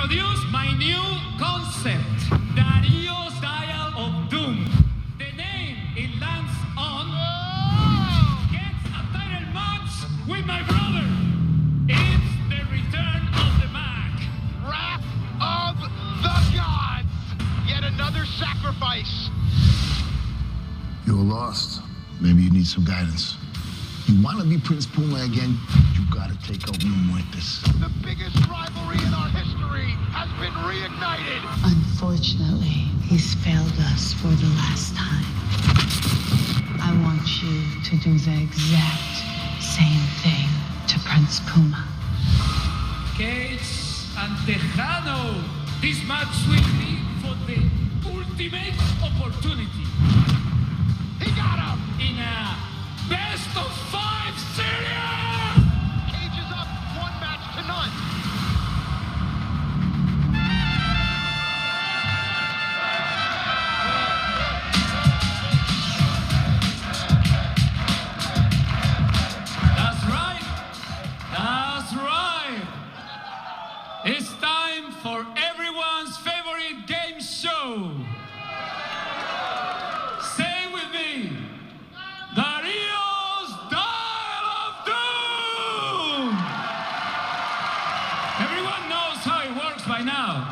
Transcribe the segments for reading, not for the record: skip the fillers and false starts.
introduce my new concept, Dario's Dial of Doom. The name it lands on gets a title match with my brother. It's the return of the Mac. Wrath of the gods! Yet another sacrifice. You're lost. Maybe you need some guidance. You want to be Prince Puma again? You gotta take out New Muertes. The biggest rivalry in our history has been reignited. Unfortunately, he's failed us for the last time. I want you to do the exact same thing to Prince Puma. Cage and Tejano. This match will be for the ultimate opportunity. He got him! In a best of 5 series! Cage is up 1 match to none. That's right. That's right. It's time for everyone's favorite game show. Say with me, Dario's Dial of Doom! Everyone knows how it works by now.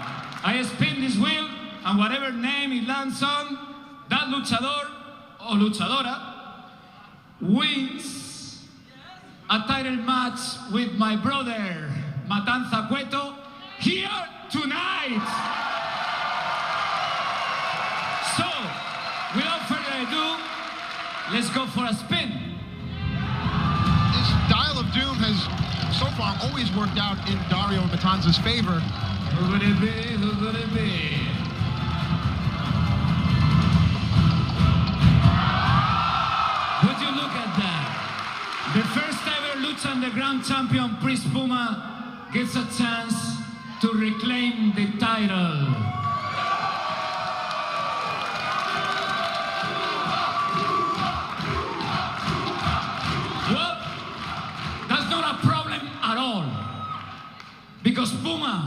I spin this wheel, and whatever name it lands on, that luchador or luchadora wins a title match with my brother, Matanza here tonight. So, without further ado, let's go for a spin. This Dial of Doom has so far always worked out in Dario and Matanza's favor. Who would it be? Who would it be? Would you look at that? The first ever Lucha Underground champion, Prince Puma, gets a chance to reclaim the title. Well, that's not a problem at all. Because Puma,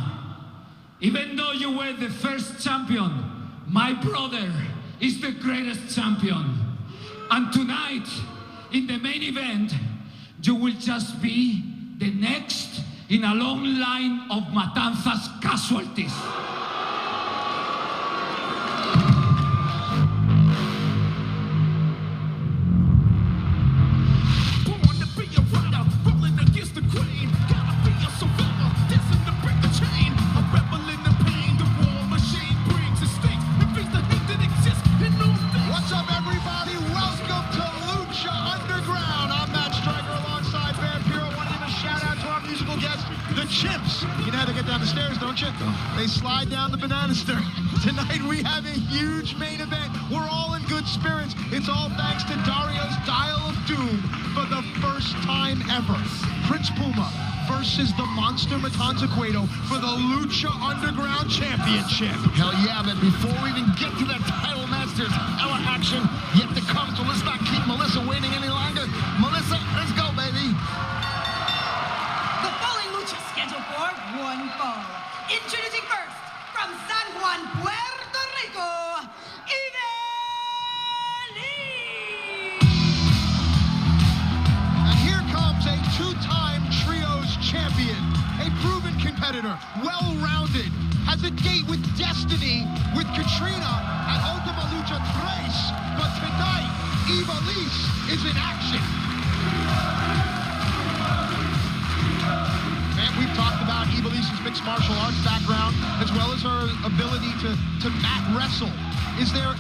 even though you were the first champion, my brother is the greatest champion. And tonight, in the main event, you will just be the next in a long line of Matanza's casualties. What's up, everybody? Welcome to Lucha Underground. I'm Matt Striker alongside Vampiro. Want to give a shout out to our musical guests, the Chimps. You know how to get down the stairs, don't you? They slide down the banana stair. Tonight we have a huge main event. We're all in good spirits. It's all thanks to Dario's Dial of Doom for the first time ever. Prince Puma versus the Monster Matanza for the Lucha Underground Championship. Hell yeah, but before we even get to that title match, there's hella action yet to come, so let's not keep Melissa waiting any longer. Melissa, let's go, baby. The following lucha is scheduled for one fall. Introducing first, from San Juan, Puerto Rico, Ivelisse! And here comes a two-time trios champion, a proven competitor, well-rounded, has a date with destiny with Katrina at Ultima Lucha 3, but tonight, Ivelisse is in action. Man, we've talked about Ivelisse's mixed martial arts background, as well as her ability to mat wrestle. Is there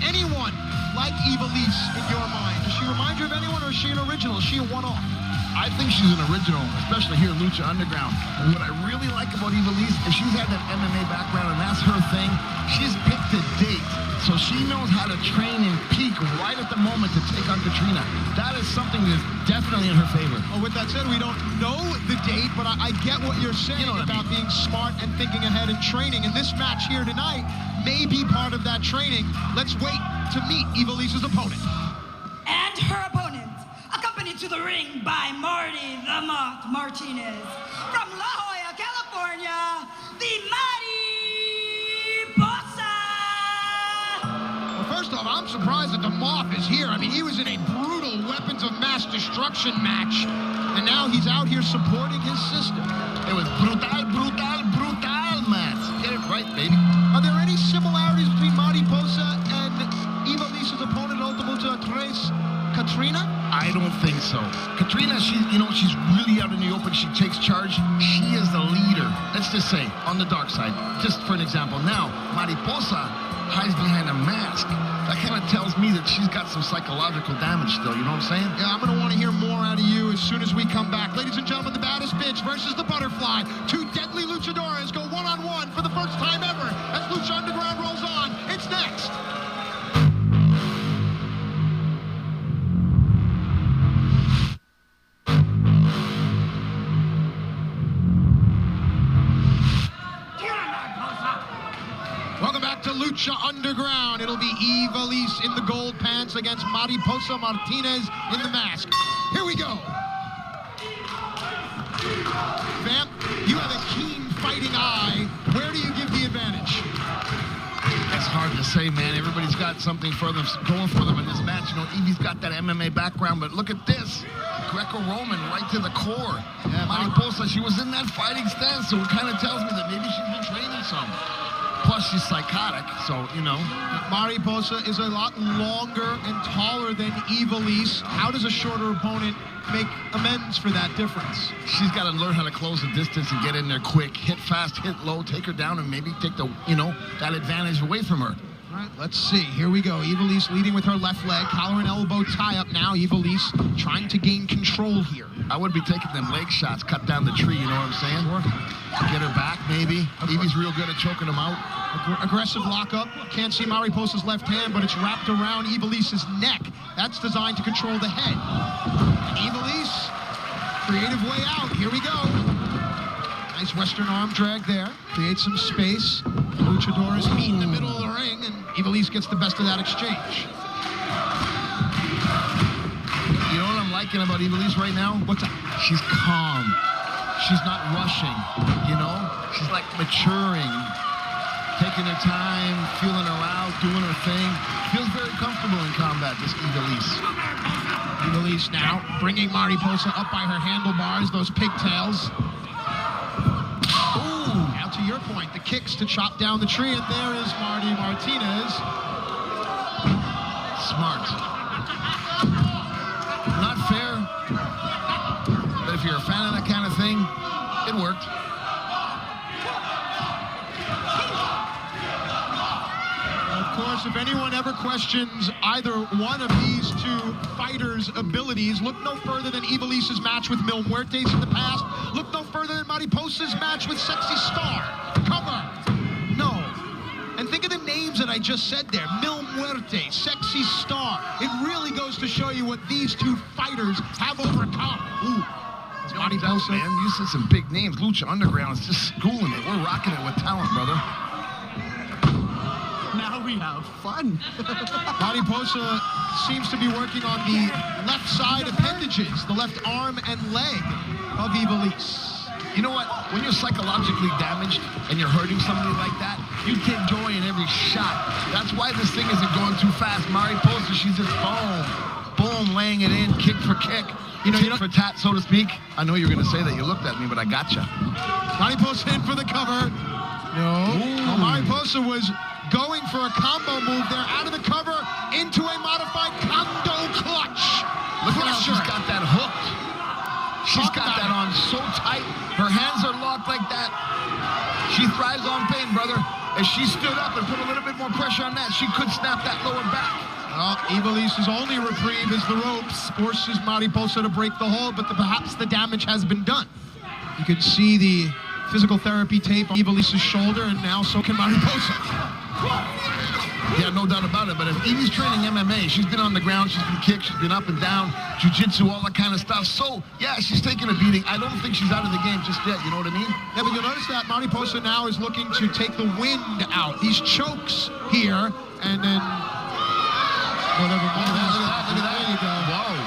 anyone like Ivelisse in your mind? Does she remind you of anyone, or is she an original? Is she a one-off? I think she's an original, especially here at Lucha Underground. And what I really like about Ivelisse is she's had that MMA background, and that's her thing. She's picked a date, so she knows how to train and peak right at the moment to take on Katrina. That is something that's definitely in her favor. Well, with that said, we don't know the date, but I get what you're saying about being smart and thinking ahead and training. And this match here tonight may be part of that training. Let's wait to meet Ivelisse's opponent. And her opponent, accompanied to the ring by Marty the Moth Martinez. From La Jolla, California, the I'm surprised that the Moth is here. I mean, he was in a brutal weapons of mass destruction match, and now he's out here supporting his sister. It was brutal match. Get it right, baby. Are there any similarities between Mariposa and Ivelisse's opponent, Ultimo Tres, Katrina? I don't think so. Katrina, she's really out in the open. She takes charge. She is the leader. Let's just say, on the dark side. Just for an example. Now, Mariposa hides behind a mask. That kind of tells me that she's got some psychological damage still. You know what I'm saying? Yeah, I'm going to want to hear more out of you as soon as we come back. Ladies and gentlemen, the baddest bitch versus the butterfly. Two deadly luchadores go one-on-one for the first time ever as Lucha Underground rolls on. It's next. Welcome back to Lucha Underground. It'll be Ivelisse in the gold pants against Mariposa Martinez in the mask. Here we go. Vamp, you have a keen fighting eye. Where do you give the advantage? That's hard to say, man. Everybody's got something for them, going for them in this match. You know, Evie's got that MMA background, but look at this. Greco-Roman right to the core. Yeah, Mariposa, she was in that fighting stance, so it kind of tells me that maybe she's been training some. Plus, she's psychotic, so, you know. Mariposa is a lot longer and taller than Ivelisse. How does a shorter opponent make amends for that difference? She's got to learn how to close the distance and get in there quick. Hit fast, hit low, take her down, and maybe take the, that advantage away from her. All right, let's see. Here we go. Ivelisse leading with her left leg. Collar and elbow tie-up now. Ivelisse trying to gain control here. I would be taking them leg shots, cut down the tree, you know what I'm saying? Sure. Get her back, maybe. Evie's real good at choking them out. Aggressive lockup. Can't see Mariposa's left hand, but it's wrapped around Ivelisse's neck. That's designed to control the head. Ivelisse, creative way out. Here we go. Nice Western arm drag there. Creates some space. The luchadors meet in the middle of the ring, and Ivelisse gets the best of that exchange. You know what I'm liking about Ivelisse right now? What's that? She's calm. She's not rushing, you know? She's like maturing, taking her time, feeling her out, doing her thing. Feels very comfortable in combat, this Ivelisse. Ivelisse now bringing Mariposa up by her handlebars, those pigtails. Ooh, now to your point, the kicks to chop down the tree, and there is Marty Martinez. Smart. Not fair, but if you're a fan of that kind of thing, it worked. Of course, if anyone ever questions either one of these two fighters' abilities, look no further than Ivelisse's match with Mil Muertes in the past. Look no further than Mariposa's match with Sexy Star. Cover. No. And think of the names that I just said there. Mil Muertes, Sexy Star. It really goes to show you what these two fighters have overcome. Ooh. Mariposa, man, you said some big names. Lucha Underground is just schooling it. We're rocking it with talent, brother. Now we have fun. Mariposa seems to be working on the left side appendages, the left arm and leg of Ivelisse. You know what? When you're psychologically damaged and you're hurting somebody like that, you take joy in every shot. That's why this thing isn't going too fast. Mariposa, she's just boom, laying it in, kick for kick. Tit for tat, so to speak. I know you're going to say that. You looked at me, but I gotcha. Mariposa in for the cover. No. Well, Mariposa was going for a combo move there, out of the cover, into a modified Kondo clutch. Look at how she's got that hooked. She's got that on so tight. Her hands are locked like that. She thrives on pain, brother. As she stood up and put a little bit more pressure on that, she could snap that lower back. Well, Ivelisse's only reprieve is the ropes. Forces Mariposa to break the hold, but perhaps the damage has been done. You can see the physical therapy tape on Ivelisse's shoulder, and now so can Mariposa. Yeah, no doubt about it, but if Evie's training MMA, she's been on the ground, she's been kicked, she's been up and down, jiu-jitsu, all that kind of stuff. So, yeah, she's taking a beating. I don't think she's out of the game just yet, you know what I mean? Yeah, but you'll notice that Mariposa now is looking to take the wind out. These chokes here, and then whatever. Look at that. There you go. Whoa.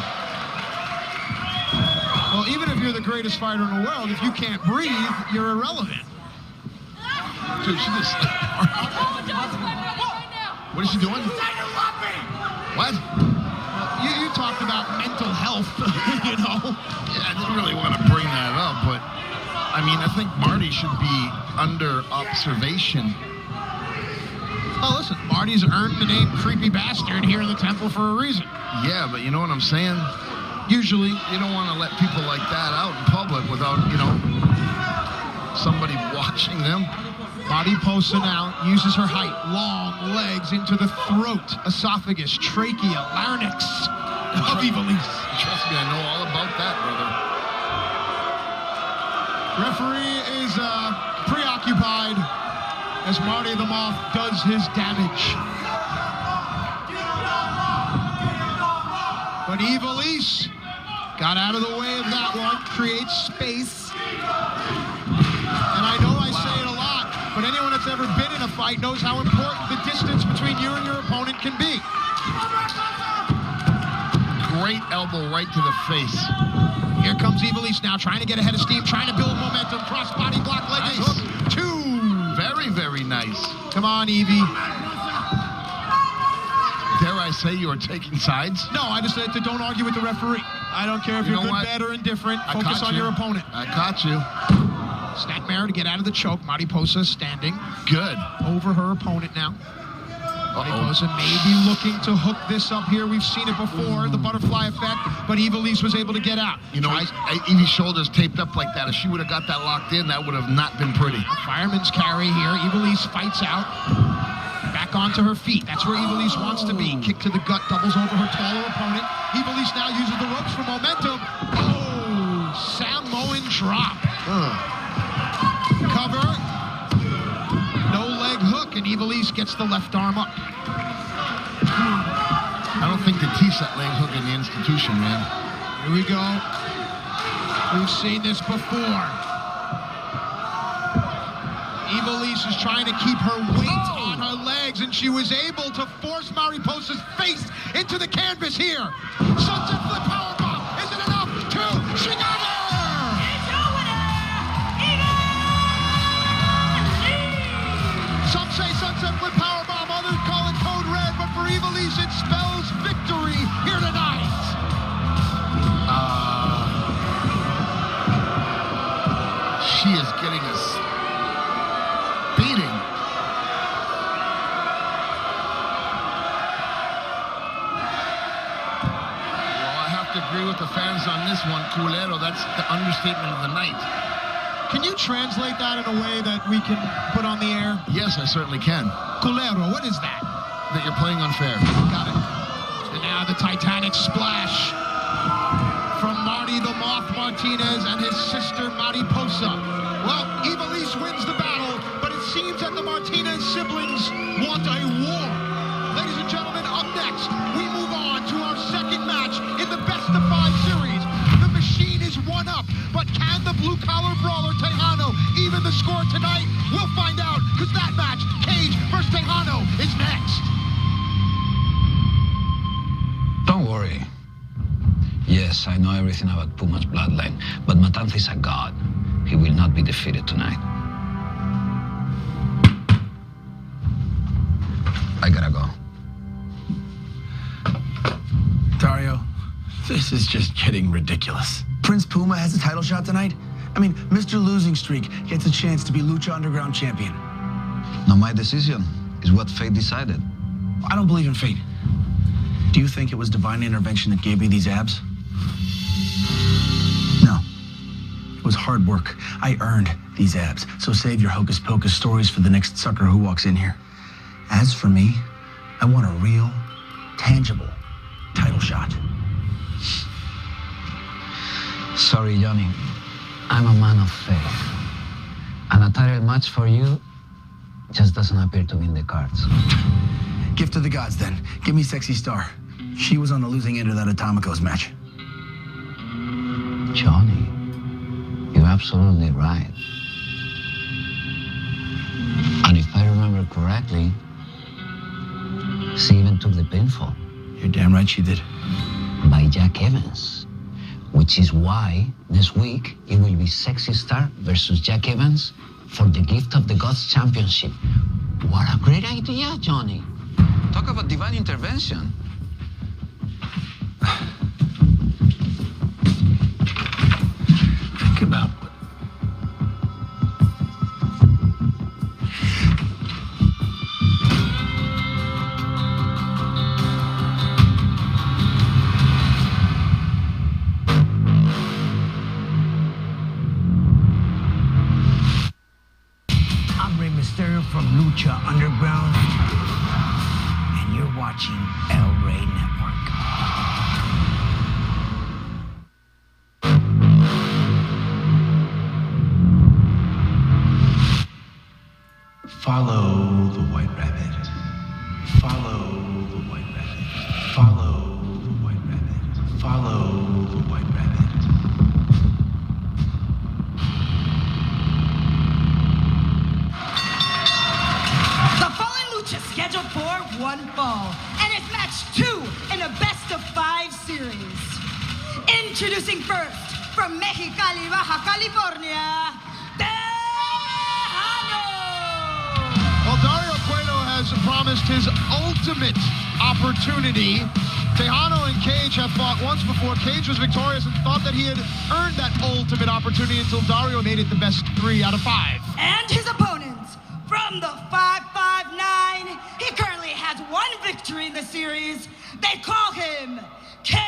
Well, even if you're the greatest fighter in the world, if you can't breathe, you're irrelevant. Dude, she just... What is she doing? What? You talked about mental health, you know. Yeah, I didn't really want to bring that up, but I mean, I think Marty should be under observation. Oh, listen, Marty's earned the name Creepy Bastard here in the temple for a reason. Yeah, but you know what I'm saying? Usually, You don't want to let people like that out in public without, somebody watching them. Mariposa now uses her height, long legs into the throat, esophagus, trachea, larynx of Ivelisse. Trust me, I know all about that, brother. Referee is preoccupied as Marty the Moth does his damage. But Ivelisse got out of the way of that one, creates space. And I know I say it a lot, but anyone that's ever been in a fight knows how important the distance between you and your opponent can be. Great elbow right to the face. Here comes Ivelisse now, trying to get ahead of steam, trying to build momentum. Cross body block, leg Nice. hook. 2. Very, very nice. Come on, Evie. Dare I say you are taking sides? No, I just said to don't argue with the referee. I don't care if You you're know good, what? bad, or indifferent. I Focus caught on you. your opponent. I caught you. Snapmare to get out of the choke. Mariposa standing Good. over her opponent now. Uh-oh. Mariposa may be looking to hook this up here. We've seen it before, the butterfly effect, but Ivelisse was able to get out. You know, Evie's shoulders taped up like that. If she would have got that locked in, that would have not been pretty. Fireman's carry here. Ivelisse fights out. Back onto her feet. That's where Ivelisse wants to be. Kick to the gut, doubles over her taller opponent. Ivelisse now uses the ropes for momentum. Oh, Samoan drop. Cover. No leg hook, and Ivelisse gets the left arm up. I don't think they teach that leg hook in the institution, man. Here we go. We've seen this before. Ivelisse is trying to keep her weight on her legs, and she was able to force Mariposa's face into the canvas here. Sunset flip powerbomb. Is it enough? 2. She got her! Some say sunset flip powerbomb, others call it code red, but for Ivelisse it spells victory here tonight. She is getting a beating. Well, I have to agree with the fans on this one, culero. That's the understatement of the night. Can you translate that in a way that we can put on the air? Yes, I certainly can. Culero, what is that? That you're playing unfair. Got it. And now the Titanic splash from Marty the Moth Martinez and his sister Mariposa. Well, Ivelisse wins the battle, but it seems that the Martinez siblings want a war. Ladies and gentlemen, up next, we move on to our second match in the Best of 5 series. The machine is one up, but can the blue-collar brawler Tejano even the score tonight? We'll find out, because that match, Cage versus Tejano, is next. Don't worry. Yes, I know everything about Puma's bloodline, but Matanza is a god. He will not be defeated tonight. I gotta go. Dario, this is just getting ridiculous. Prince Puma has a title shot tonight? I mean, Mr. Losing Streak gets a chance to be Lucha Underground champion. Not my decision. It's what fate decided. I don't believe in fate. Do you think it was divine intervention that gave me these abs? No. It was hard work. I earned these abs. So save your hocus pocus stories for the next sucker who walks in here. As for me, I want a real, tangible title shot. Sorry, Johnny. I'm a man of faith. And a title match for you just doesn't appear to be in the cards. Gift of the gods, then. Give me Sexy Star. She was on the losing end of that Atomicos match. Johnny, you're absolutely right. And if I remember correctly, she even took the pinfall. You're damn right she did. By Jack Evans. Which is why this week it will be Sexy Star versus Jack Evans for the Gift of the Gods Championship. What a great idea, Johnny. Talk about divine intervention. Think about what... From Lucha Underground, and you're watching El Rey Network. Follow the white rabbit. Follow the white rabbit. Follow the white rabbit. Follow the white rabbit. Scheduled for one fall, and it's match 2 in a best-of-5 series. Introducing first, from Mexicali, Baja California, Tejano! Well, Dario Cueto has promised his ultimate opportunity. Tejano and Cage have fought once before. Cage was victorious and thought that he had earned that ultimate opportunity until Dario made it the best 3 out of 5. And his opponents, from the 559, he currently has 1 victory in the series. They call him Cage.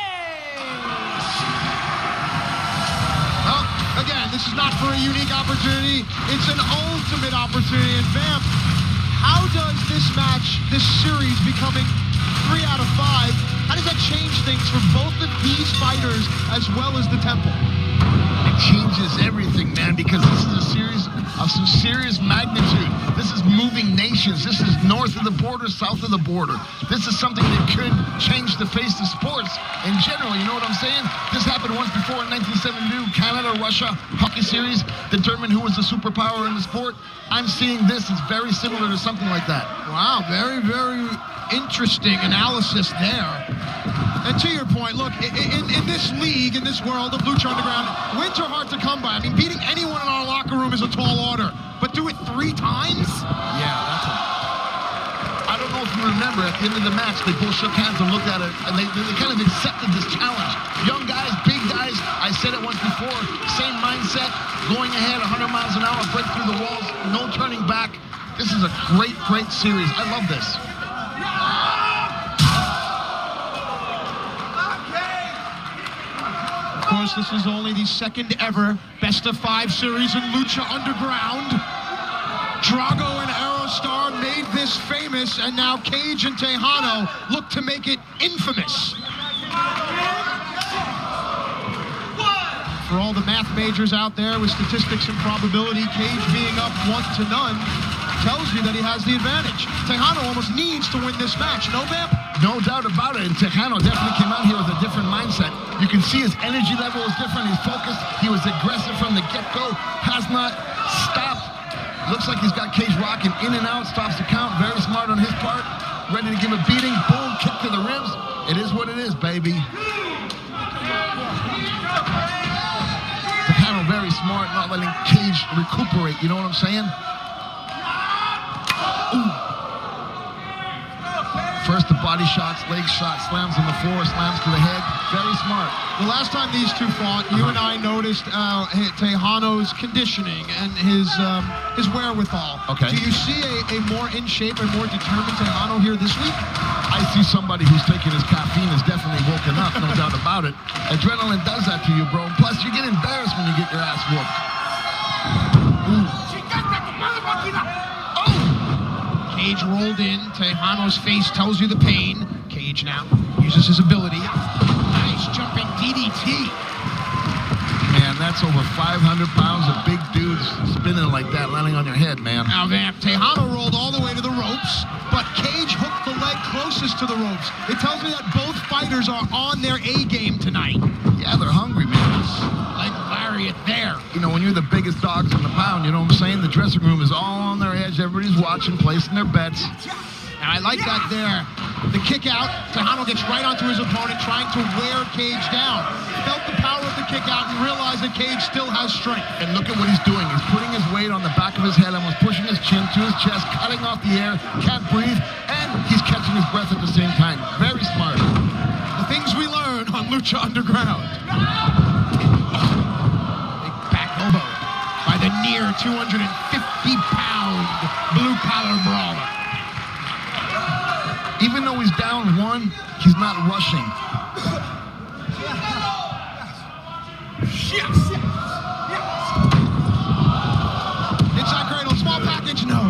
Well, again, this is not for a unique opportunity. It's an ultimate opportunity. And Vamp, how does this match, this series becoming 3 out of 5, how does that change things for both of these fighters as well as the Temple? It changes everything, man, because this is a series of some serious magnitude. This is moving nations. This is north of the border, south of the border. This is something that could change the face of sports in general. You know what I'm saying? This happened once before in 1972. Canada-Russia hockey series determined who was the superpower in the sport. I'm seeing this is very similar to something like that. Wow, very, very interesting analysis there. And to your point, look, in this league, in this world of Lucha Underground, wins are hard to come by. I mean, beating anyone in our locker room is a tall order. But do it 3 times? Yeah, that's a... I don't know if you remember, at the end of the match, they both shook hands and looked at it, and they kind of accepted this challenge. Young guys, big guys, I said it once before, same mindset, going ahead 100 miles an hour, break through the walls, no turning back. This is a great, great series. I love this. Of course, this is only the second ever best-of-5 series in Lucha Underground. Drago and Aerostar made this famous, and now Cage and Tejano look to make it infamous. For all the math majors out there with statistics and probability, Cage being up 1-0 tells you that he has the advantage. Tejano almost needs to win this match, no, Vamp? No doubt about it, and Tejano definitely came out here with a different mindset. You can see his energy level is different, he's focused, he was aggressive from the get-go, has not stopped. Looks like he's got Cage rocking in and out, stops the count, very smart on his part, ready to give a beating, boom, kick to the ribs. It is what it is, baby. Tejano very smart, not letting Cage recuperate, you know what I'm saying? Ooh. First the body shots, leg shots, slams on the floor, slams to the head. Very smart. The last time these two fought, you and I noticed Tejano's conditioning and his wherewithal. Okay. Do you see a more in shape and more determined Tejano here this week? I see somebody who's taking his caffeine is definitely woken up, no doubt about it. Adrenaline does that to you, bro. Plus, you get embarrassed when you get your ass whooped. Ooh. Cage rolled in. Tejano's face tells you the pain. Cage now uses his ability. Nice jumping DDT. Man, that's over 500 pounds of big dudes spinning like that, landing on your head, man. Now, Vamp, Tejano rolled all the way to the ropes, but Cage hooked the leg closest to the ropes. It tells me that both fighters are on their A game tonight. Yeah, they're hungry, man. Like lariat there. You know, when you're the biggest dogs in the pound, you know what I'm saying? The dressing room is all on their edge. Everybody's watching, placing their bets. Now, I like that there. The kick out, Tejano gets right onto his opponent, trying to wear Cage down. Felt the power of the kick out and realized that Cage still has strength. And look at what he's doing. He's putting his weight on the back of his head, almost pushing his chin to his chest, cutting off the air, can't breathe, and he's catching his breath at the same time. Very smart. The things we learn Lucha Underground. Big back elbow by the near 250-pound blue-collar brawler. Even though he's down one, he's not rushing. Yes. Inside cradle, small package, no.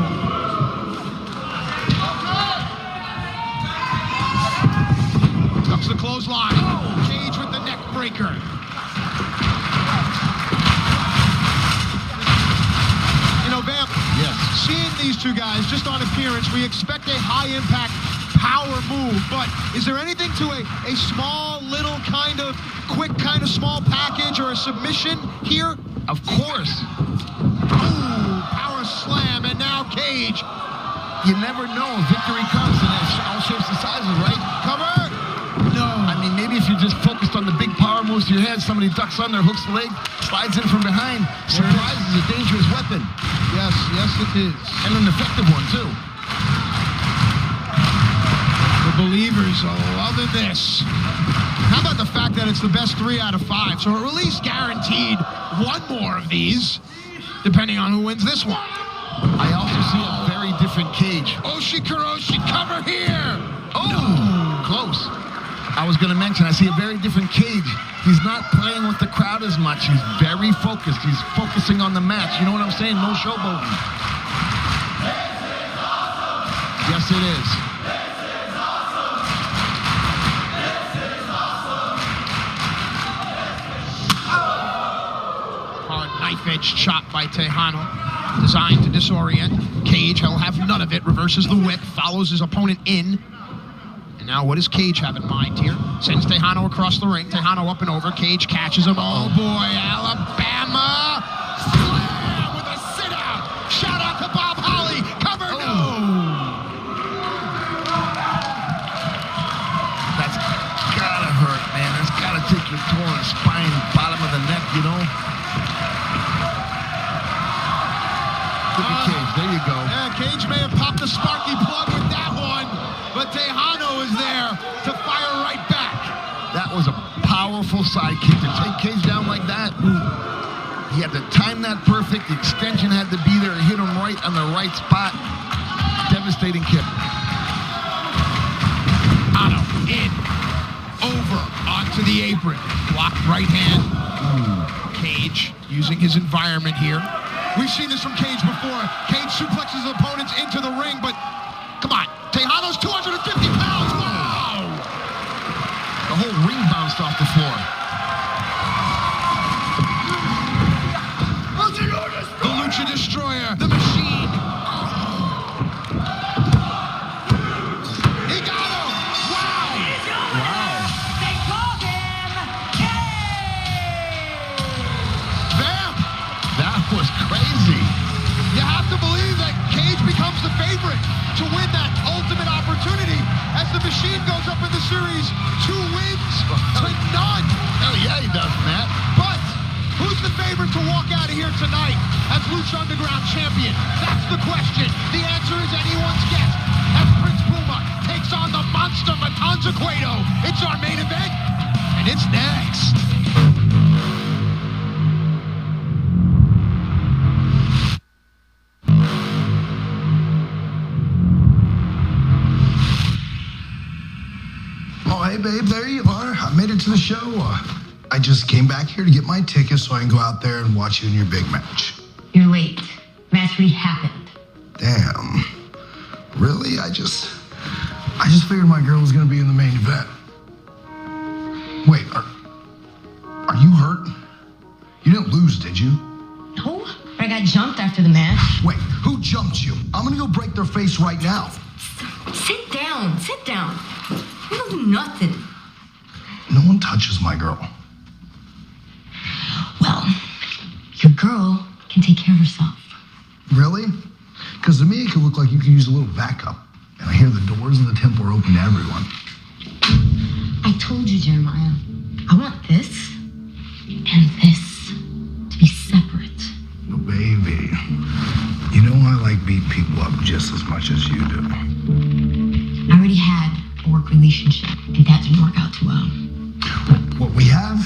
Ducks the clothesline. Cage with the neck breaker. You know, Vamp, Yes. seeing these two guys just on appearance, we expect a high-impact power move, but is there anything to a small, little kind of quick, kind of small package or a submission here? Of course. Ooh, power slam, and now Cage. You never know. Victory comes in all shapes and sizes, right? Cover. No. I mean, maybe if you're just focused on the big power moves to your head, somebody ducks under, hooks the leg, slides in from behind. Surprise is a dangerous weapon. Yes, it is. And an effective one, too. The believers are loving this. How about the fact that it's the best 3 out of 5? So we're at least guaranteed one more of these, depending on who wins this one. I also see a very different Cage. Oshikuroshi, cover here. Oh, no. Close. I was going to mention, I see a very different Cage. He's not playing with the crowd as much. He's very focused. He's focusing on the match. You know what I'm saying? No showboating. Yes, it is. Knife-edge chop by Tejano, designed to disorient. Cage, he'll have none of it, reverses the whip, follows his opponent in. And now what does Cage have in mind here? Sends Tejano across the ring, Tejano up and over, Cage catches him. Oh boy, Alabama! Slam with a sit-out! Shout out to Bob Holly, cover, no! That's gotta hurt, man. That's gotta take your toll on the spine, bottom of the neck, you know? Cage, there you go. Yeah, Cage may have popped the sparky plug with that one, but Tejano is there to fire right back. That was a powerful sidekick. To take Cage down like that, he had to time that perfect. The extension had to be there to hit him right on the right spot. Devastating kick. Ano in, over, onto the apron. Blocked right hand. Cage using his environment here. We've seen this from Cage before. Cage suplexes opponents into the ring, but come on. Tejano's 250 pounds. Wow! The whole ring bounced off the floor. The Lucha Destroyer, the machine. He got him! Wow! They call him Vamp! That was crazy. You have to believe that Cage becomes the favorite to win that ultimate opportunity as the machine goes up in the series 2 wins to none. Hell yeah, he does, Matt. But who's the favorite to walk out of here tonight as Lucha Underground champion? That's the question. The answer is anyone's guess as Prince Puma takes on the monster Matanza. It's our main event, and it's next. Oh, hey, babe, there you are. I made it to the show. I just came back here to get my ticket so I can go out there and watch you in your big match. You're late. Match already happened. Damn. Really? I just figured my girl was going to be in the main event. Wait, are you hurt? You didn't lose, did you? No, but I got jumped after the match. Wait, who jumped you? I'm going to go break their face right now. Sit down. You don't do nothing. No one touches my girl. Well, your girl can take care of herself. Really? Because to me, it could look like you could use a little backup. And I hear the doors of the temple are open to everyone. I told you, Jeremiah, I want this and this to be separate. Well, baby, you know I like beat people up just as much as you do. I already had a work relationship, and that didn't work out too well. What we have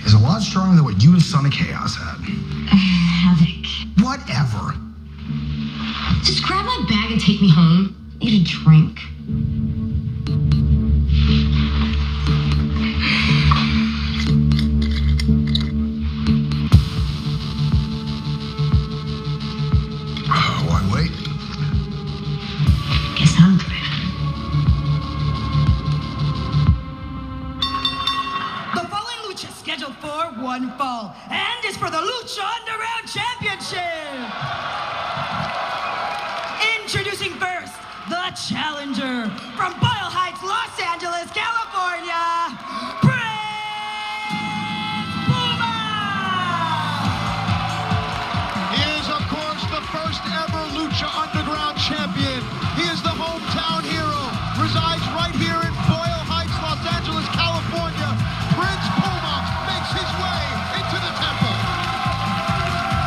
is a lot stronger than what you and Son of Chaos had. Havoc. Whatever. Just grab my bag and take me home. Need a drink. Why wait? Guess I'm driving. The following lucha is scheduled for one fall and is for the Lucha Underground Championship. Introducing first, the challenger from Boyle Heights, Los Angeles, California, Prince Puma! He is, of course, the first ever Lucha Underground champion. He is the hometown hero, resides right here in Boyle Heights, Los Angeles, California. Prince Puma makes his way into the temple.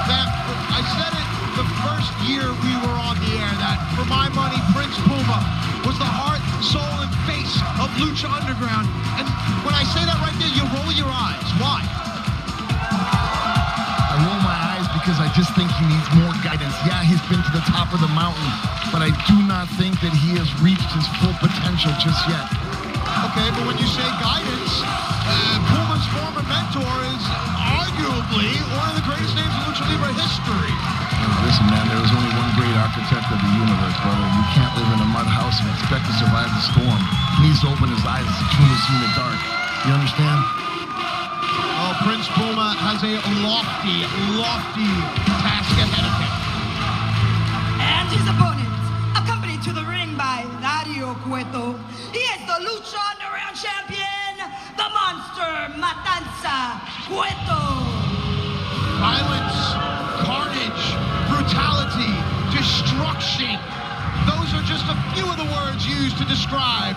That, I said it the first year we were on the air, that for my money, Prince Puma was the heart, soul, and face of Lucha Underground. And when I say that right there, you roll your eyes. Why? I roll my eyes because I just think he needs more guidance. Yeah, he's been to the top of the mountain, but I do not think that he has reached his full potential just yet. Okay, but when you say guidance, Puma's former mentor is arguably one of the greatest names in Lucha Libre history. Listen, man, there was only one great architect of the universe, brother. You can't live in a mud house and expect to survive the storm. He needs to open his eyes to truly see in the dark. You understand? Oh, Prince Puma has a lofty, lofty task ahead of him. And his opponent, accompanied to the ring by Dario Cueto, he is the Lucha Underground champion, the monster Matanza Cueto. Violence, carnage, brutality, destruction. Those are just a few of the words used to describe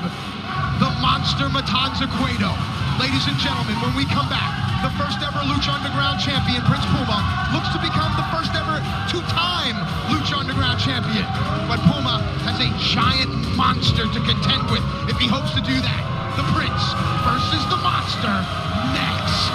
the monster Matanza Cueto. Ladies and gentlemen, when we come back, the first ever Lucha Underground champion, Prince Puma, looks to become the first ever two-time Lucha Underground champion. But Puma has a giant monster to contend with if he hopes to do that. The Prince versus the monster next.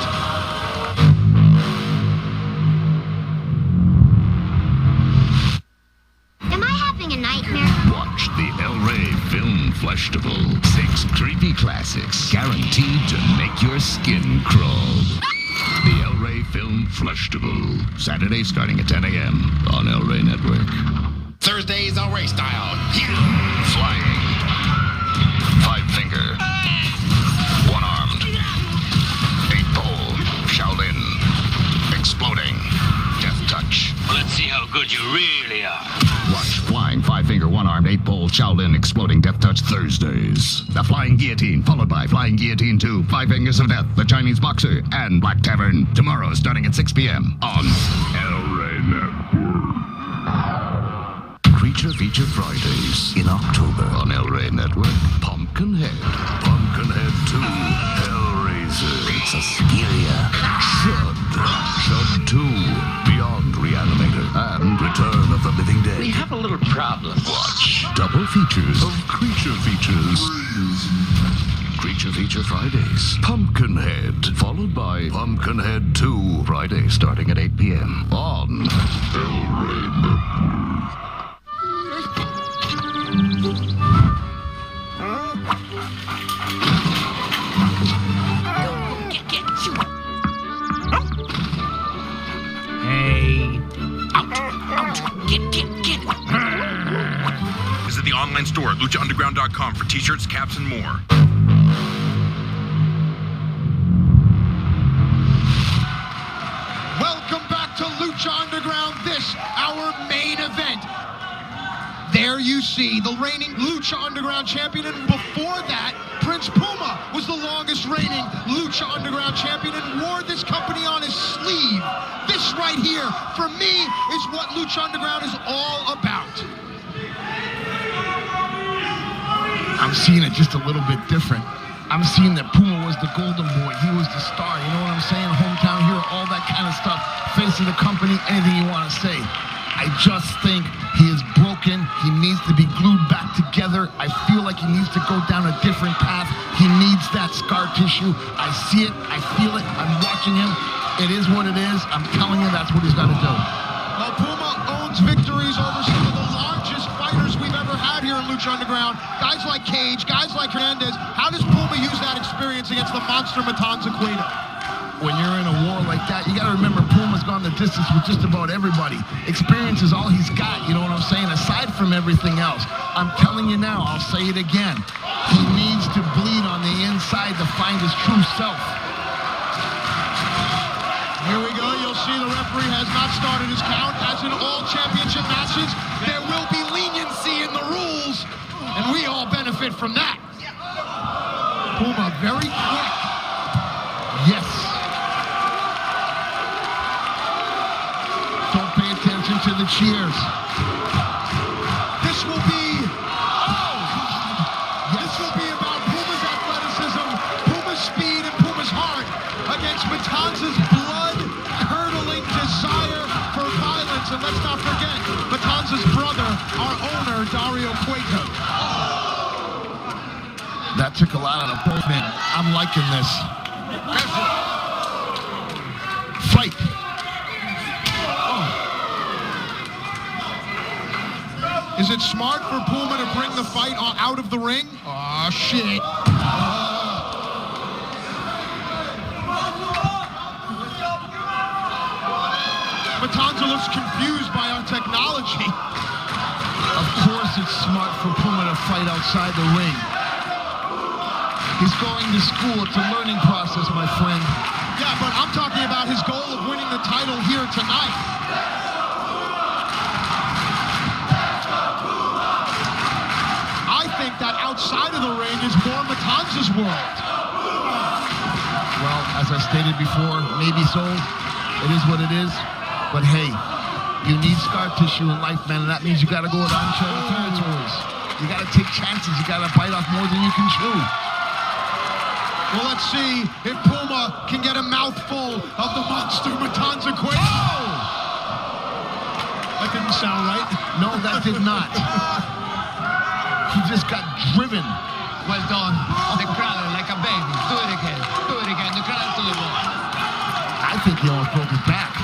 Am I having a nightmare? Watch the El Rey Film Fleshtival. 6 creepy classics guaranteed to make your skin crawl. The El Rey Film Fleshtival. Saturday starting at 10 a.m. on El Rey Network. Thursdays El Rey style. Flying. 5-finger. 1-armed. 8-pole. Shaolin. Exploding. Death touch. Let's see how good you really are. Watch Flying 5-finger, 1-armed, 8-pole, Shaolin, Exploding, Death Touch Thursdays. The Flying Guillotine, followed by Flying Guillotine 2, 5 Fingers of Death, The Chinese Boxer, and Black Tavern. Tomorrow, starting at 6 p.m. on El Rey Network. Creature Feature Fridays in October on El Rey Network. Pumpkinhead. Pumpkinhead 2. Hellraiser. It's a scarier. Shud. Shud 2. Beyond Reanimator. And Return of the Living Dead. We have a little problem. Watch double features of Creature Features. Creature Feature Fridays. Pumpkinhead. Followed by Pumpkinhead 2. Friday starting at 8 p.m. on El Rey Network. Visit the online store at luchaunderground.com for t-shirts, caps, and more. Welcome back to Lucha Underground, this, our main event. There you see the reigning Lucha Underground champion, and before that, Prince Puma was the longest reigning Lucha Underground champion and wore this company on his sleeve. This right here, for me, is what Lucha Underground is all about. I'm seeing it just a little bit different. I'm seeing that Puma was the golden boy. He was the star. You know what I'm saying? Hometown hero, all that kind of stuff. Face of the company, anything you want to say. I just think he has broke broken. He needs to be glued back together. I feel like he needs to go down a different path. He needs that scar tissue. I see it. I feel it. I'm watching him. It is what it is. I'm telling you, that's what he's got to do. Well, Puma owns victories over some of the largest fighters we've ever had here in Lucha Underground. Guys like Cage, guys like Hernandez. How does Puma use that experience against the monster Matanza Cueto? When you're in a war like that, you got to remember Puma's gone the distance with just about everybody. Experience is all he's got, you know what I'm saying, aside from everything else. I'm telling you now, I'll say it again. He needs to bleed on the inside to find his true self. Here we go. You'll see the referee has not started his count. As in all championship matches, there will be leniency in the rules, and we all benefit from that. Puma very quick. Yes. Don't pay attention to the cheers. This will be, this will be about Puma's athleticism, Puma's speed, and Puma's heart against Matanza's blood-curdling desire for violence. And let's not forget, Matanza's brother, our owner, Dario Cueto. That took a lot out of both men. I'm liking this. Fight. Is it smart for Puma to bring the fight out of the ring? Oh, shit. Matanza looks confused by our technology. Of course it's smart for Puma to fight outside the ring. He's going to school. It's a learning process, my friend. Yeah, but I'm talking about his goal of winning the title here tonight. I think that outside of the ring is more Matanza's world. Well, as I stated before, maybe so. It is what it is. But hey, you need scar tissue in life, man, and that means you got to go with uncharted territories. You got to take chances. You got to bite off more than you can chew. Well, let's see if Puma can get a mouthful of the monster Matanza Cueto. Oh! That didn't sound right. No, that did not. He just got driven. Well done. The crawler like a baby. Do it again. Do it again. The crawler to the wall. I think he almost broke his back.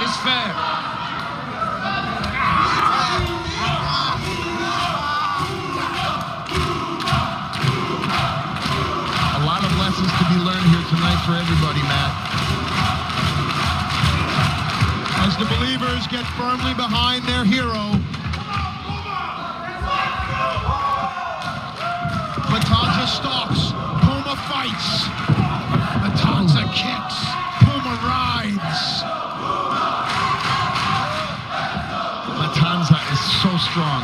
It's fair. A lot of lessons to be learned here tonight for everybody, Matt. As the believers get firmly behind their hero, Matanza stalks, Puma fights, Matanza kicks, Puma rides. Matanza is so strong.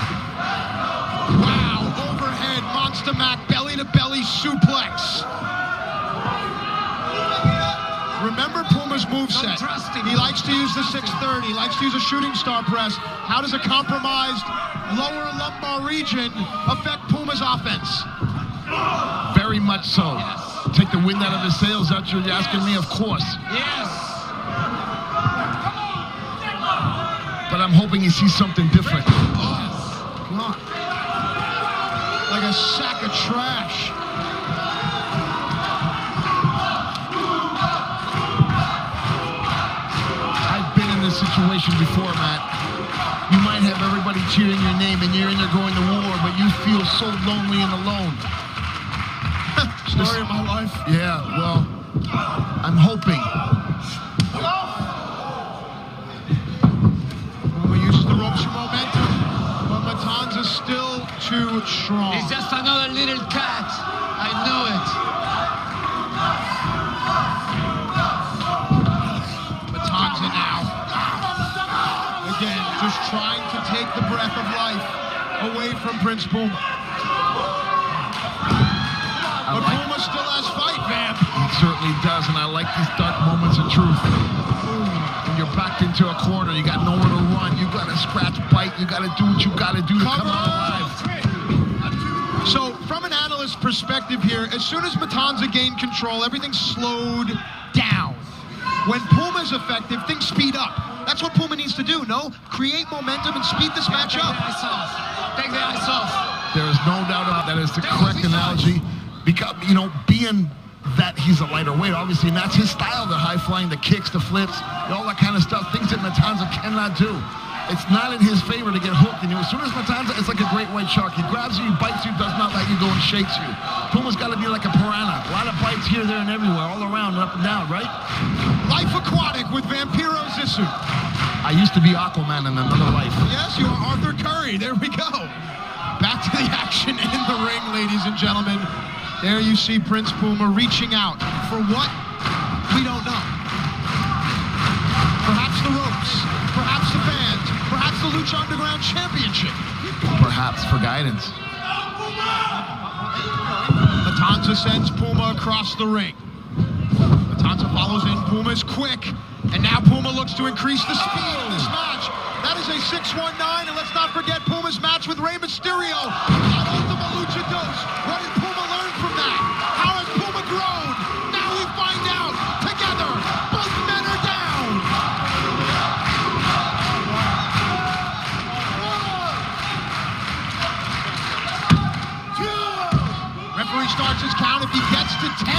Wow, overhead, Monster Mac, belly-to-belly suplex. Remember Puma's moveset. He likes to use the 630, he likes to use a shooting star press. How does a compromised lower lumbar region affect Puma's offense? Very much so. Yes. Take the wind out of his sails, that's what you're asking me, of course. Yes. But I'm hoping he sees something different. Oh, God. Like a sack of trash. I've been in this situation before, Matt. You might have everybody cheering your name and you're in there going to war, but you feel so lonely and alone. Story of my life. Yeah, well, I'm hoping. Puma uses the ropes for momentum, but Matanza's still too strong. He's just another little cat. I know it. Matanza now. Again, just trying to take the breath of life away from Prince Puma. But Puma still has fight, Vamp. He certainly does, and I like these dark moments of truth. When you're backed into a corner, you got nowhere to run. You got to scratch, bite. You got to do what you got to do to come out alive. So, from an analyst's perspective here, as soon as Matanza gained control, everything slowed down. When Puma's effective, things speed up. That's what Puma needs to do, no? Create momentum and speed this match up. Take the eyes off. There is no doubt about that. Is the correct analogy. Because, you know, being that he's a lighter weight, obviously, and that's his style, the high flying, the kicks, the flips, all that kind of stuff, things that Matanza cannot do. It's not in his favor to get hooked. And as soon as Matanza, it's like a great white shark. He grabs you, he bites you, does not let you go and shakes you. Puma's got to be like a piranha. A lot of bites here, there, and everywhere, all around and up and down, right? Life Aquatic with Vampiro Zissou. I used to be Aquaman in another life. Yes, you are Arthur Curry. There we go. Back to the action in the ring, ladies and gentlemen. There you see Prince Puma reaching out for what? We don't know. Perhaps the ropes, perhaps the fans, perhaps the Lucha Underground Championship. Perhaps for guidance. Matanza sends Puma across the ring. Matanza follows in. Puma is quick. And now Puma looks to increase the speed of this match. That is a 619, and let's not forget Puma's match with Rey Mysterio at Ultima Lucha Dos. What did Puma learn from that? How has Puma grown? Now we find out. Together, both men are down. Referee starts his count. If he gets to 10,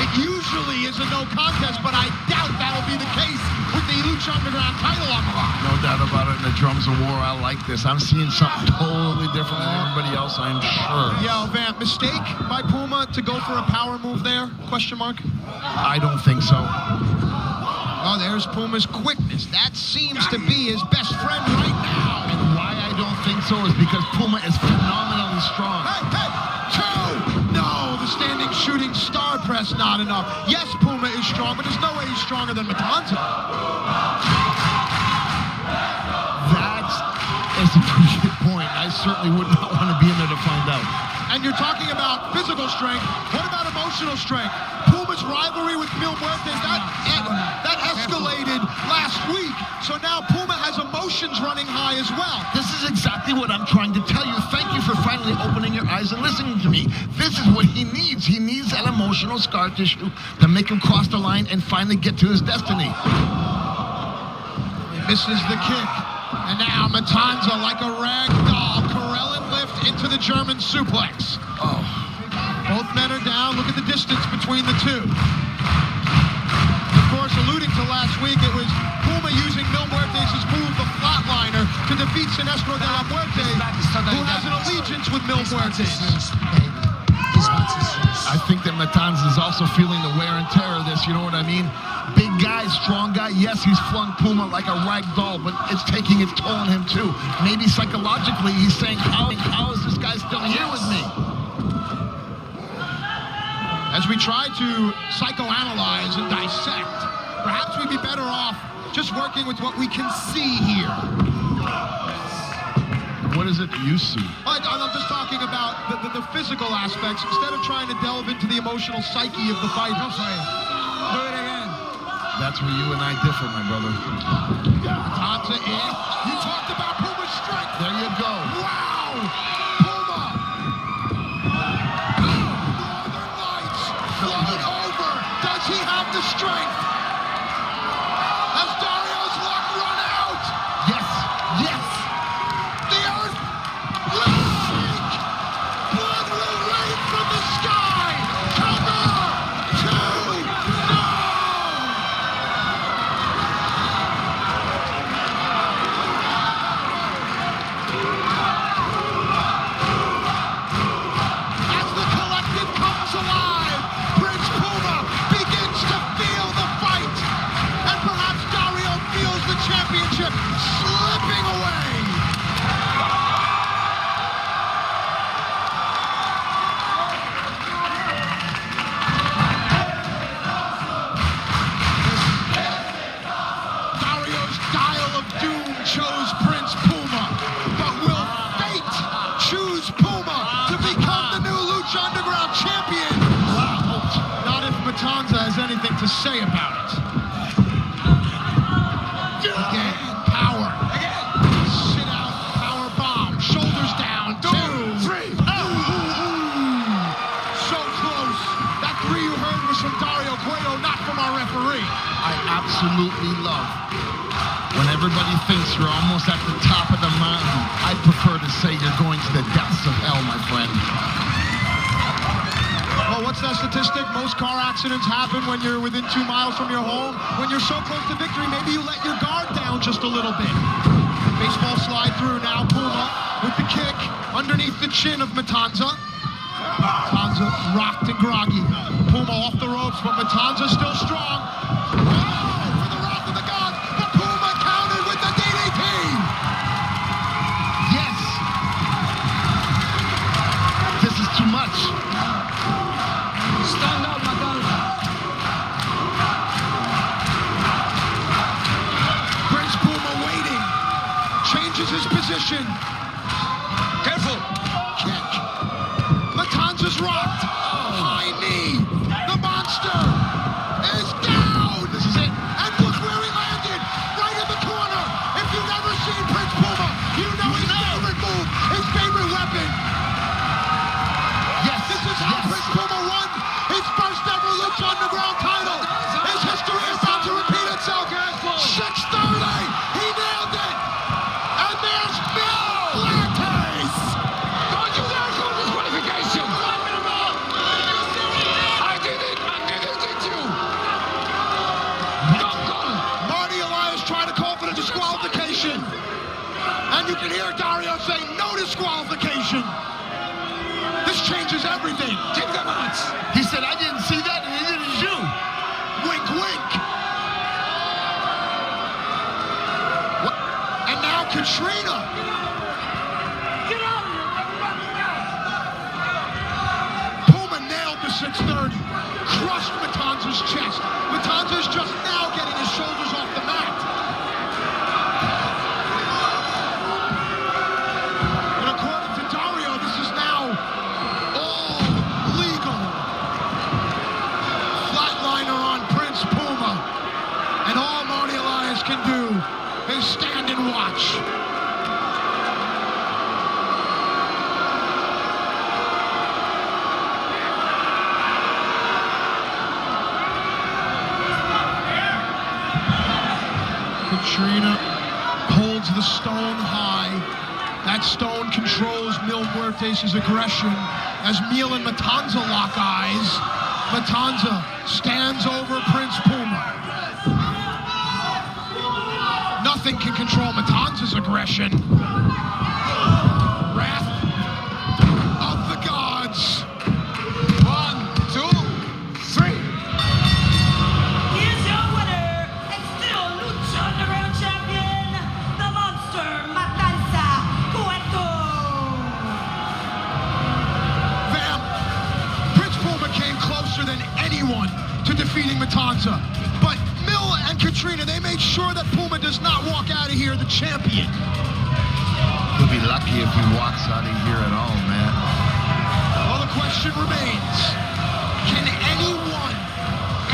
it usually is a no contest, but I doubt that'll be the case with the Lucha Underground title on the line. No doubt about it. In the Drums of War, I like this. I'm seeing something totally different than everybody else, I'm sure. Yo, Vamp, mistake by Puma to go for a power move there? Question mark? I don't think so. Oh, there's Puma's quickness. That seems to be his best friend right now. And why I don't think so is because Puma is phenomenally strong. Hey, hey, two! No, the standing shooting star press not enough. Yes, Puma is strong, but there's no way he's stronger than Matanza. That's a pretty good point. I certainly would not want to be in there to find out. And you're talking about physical strength. What about emotional strength? Puma's rivalry with Mil Muertes, that escalated last week. So now Puma has emotions running high as well. This is exactly what I'm trying to tell you. Thank you for finally opening your eyes and listening to me. This is what he needs. He needs that emotional scar tissue to make him cross the line and finally get to his destiny. He misses the kick. And now Matanza, like a rag doll, Corellan lift into the German suplex. Oh. Both men are down. Look at the distance between the two. Of course, alluding to last week, it was Puma using Mil Muertes' move, the flatliner, to defeat Sinestro de la Muerte, who has an allegiance with Mil Muertes. I think that Matanza is also feeling the wear and tear of this, you know what I mean? Big guy, strong guy, yes, he's flung Puma like a rag doll, but it's taking its toll on him too. Maybe psychologically he's saying, how is this guy still here with me? As we try to psychoanalyze and dissect, perhaps we'd be better off just working with what we can see here. What is it that you see? I'm just talking about the physical aspects instead of trying to delve into the emotional psyche of the fight. Go for it. Do it again. That's where you and I differ, my brother. Matanza in. You talked about Puma's strength. There you go. Wow! Puma! Northern Lights flowing over. Does he have the strength? Has Dario's luck run out? Yes! Yes! The earth will shake! Blood will rain from the sky! Cover! Two! No! As the collective comes alive, Prince Puma begins to feel the fight. And perhaps Dario feels the championship slipping away. Dario's dial of doom chose Prince Puma, but will fate choose Puma to become the new Lucha Underground champion? Not if Matanza has anything to say about it. Again, power. Sit out, power bomb, shoulders down, 2, 3. So close. That 3 you heard was from Dario Cueto, not from our referee. I absolutely love Everybody thinks you're almost at the top of the mountain. I prefer to say you're going to the depths of hell, my friend. Well, what's that statistic? Most car accidents happen when you're within 2 miles from your home. When you're so close to victory, maybe you let your guard down just a little bit. Baseball slide through now. Puma with the kick underneath the chin of Matanza. Matanza rocked and groggy. Puma off the ropes, but Matanza still strong. For the wrath of the gods, but Puma countered with the DDT. Yes. This is too much. Stand up, Matanza. Prince Puma waiting. Changes his position. Careful. Kick. Matanza's rocked. High knee. The monster is down. This is it. And look where he landed. Right in the corner. If you've never seen Prince Puma, you know his favorite move, his favorite weapon. Yes. This is how Prince Puma won his first ever Lucha Underground title. His history is about to repeat itself. 6:30. He nailed it. And there's Bill Lantes. Don't you dare call disqualification. I did it. Did you? Don't call. Marty Elias trying to call for the disqualification. And you can hear Dario say no disqualification. This changes everything. Keep the match. He said, I didn't see that, and neither did you. Wink, wink. What? And now Katrina. Get out of here. Puma nailed the 630. Crushed Matanza's chest. Matanza's just now getting his shoulders off the mat. And according to Dario, this is now all legal. Flatliner on Prince Puma. And all Marty Elias can do is stand and watch. Katrina holds the stone high. That stone controls Mil Muertes' aggression. As Mil and Matanza lock eyes, Matanza stands over Prince Puma. Nothing can control Matanza's aggression. Wrath of the gods. 1, 2, 3. Here's your winner, and still Lucha Underground champion, the monster Matanza Cueto. Bam! Prince Puma came closer than anyone to defeating Matanza. But Mil and Katrina, they made sure that Puma does not walk out of here the champion. He'll be lucky if he walks out of here at all, man. Well, the question remains, can anyone,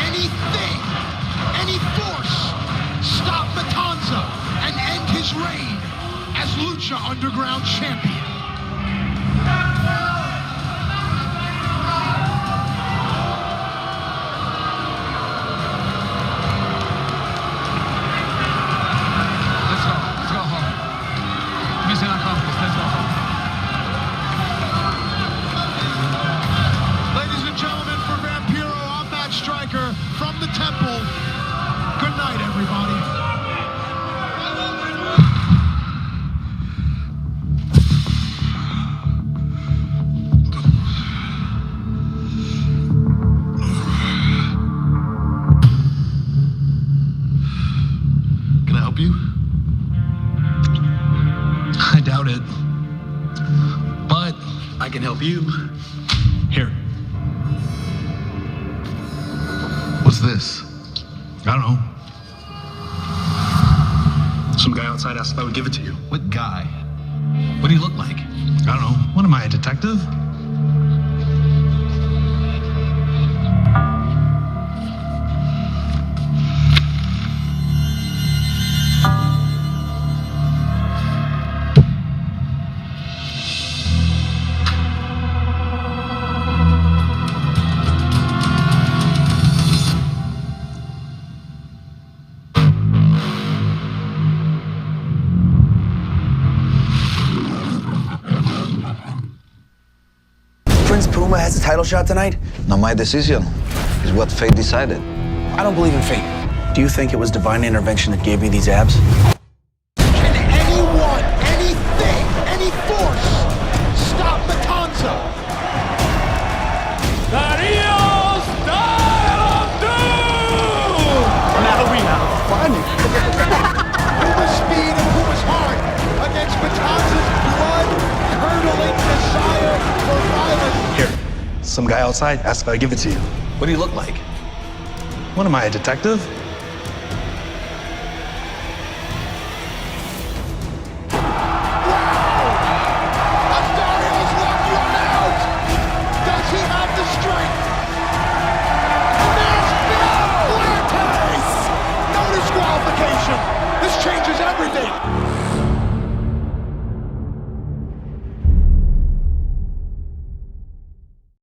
anything, any force stop Matanza and end his reign as Lucha Underground champion? Let's go home. Mission accomplished. Let's go home. Ladies and gentlemen, for Vampiro, I'm Matt Stryker from the Temple. Good night, everybody. Can I help you? I doubt it. But I can help you. Here. What's this? I don't know. Some guy outside asked if I would give it to you. What guy? What do you look like? I don't know. What am I, a detective? Puma has a title shot tonight? Not my decision. It's what fate decided. I don't believe in fate. Do you think it was divine intervention that gave me these abs? Can anyone, anything, any force stop Matanza? Dario Style of Doom! Now we have fun. Puma's speed and Puma's heart against Matanza's blood-curdling desire for violence. Here, some guy outside asked if I give it to you. What do you look like? What am I, a detective?